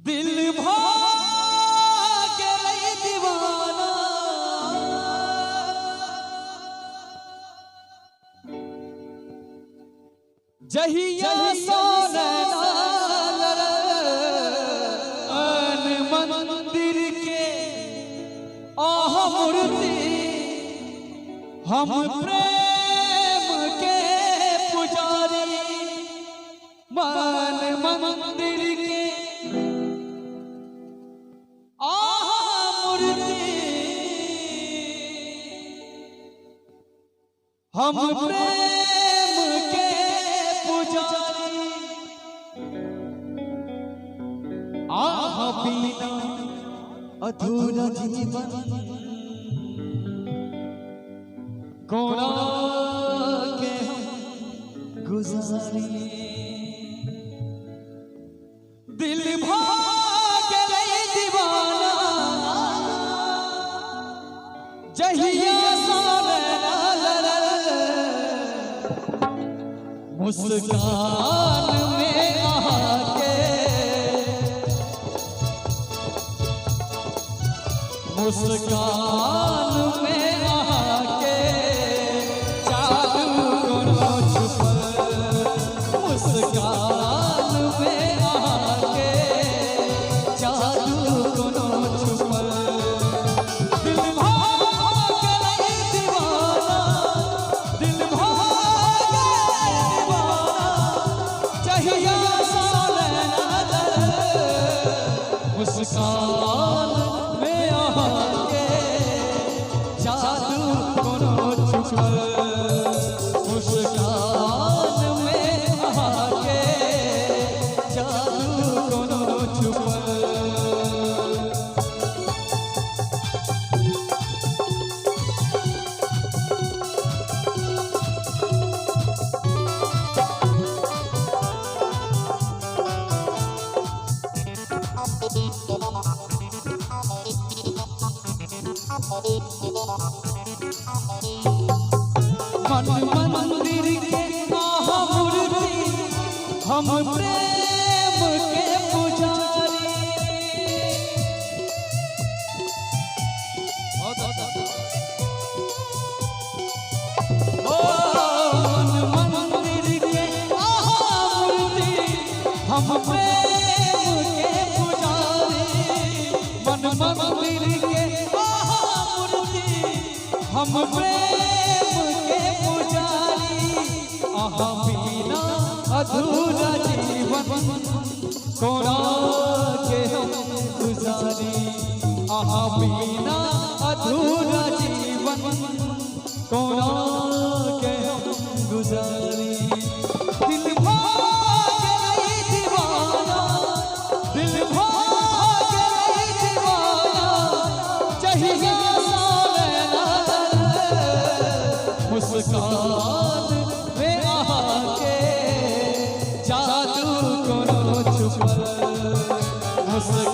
दिल भाग रही दीवाना जहिया सोनन मंदिर के आह मूर्ति हम प्रेम के पुजारी मन मंदिर के आह मूर्ति हम प्रेम के पुजारी आह बिना अधूरा जीवन कोना के गुजारी दिल भाग रही दीवाना जहिया मुस्कान में आके मुस्कान में आके जादू को छुपल मुस्कान में आके जादू को छुपल दिल भाग रही दीवाना दिल भाग रही दीवाना चाहिए मुस्कान में आके जादू को छुपल मुस्कान में आके जादू को छुपल मन मंदिर के आह मूर्ति हम प्रेम के पुजारी ओ मन मंदिर के आह मूर्ति हम प्रेम के पुजारी मन मंदिर के आह मूर्ति हम प्रेम के पुजारी आहा बिना अधूरा जीवन कोना के हम गुजारी आहा बिना अधूरा जीवन कोना के हम गुजारी दिल भाग रही दीवाना दिल भाग रही दीवाना चाहिए मुस्कान में आके जादू को छुपल मुस्कान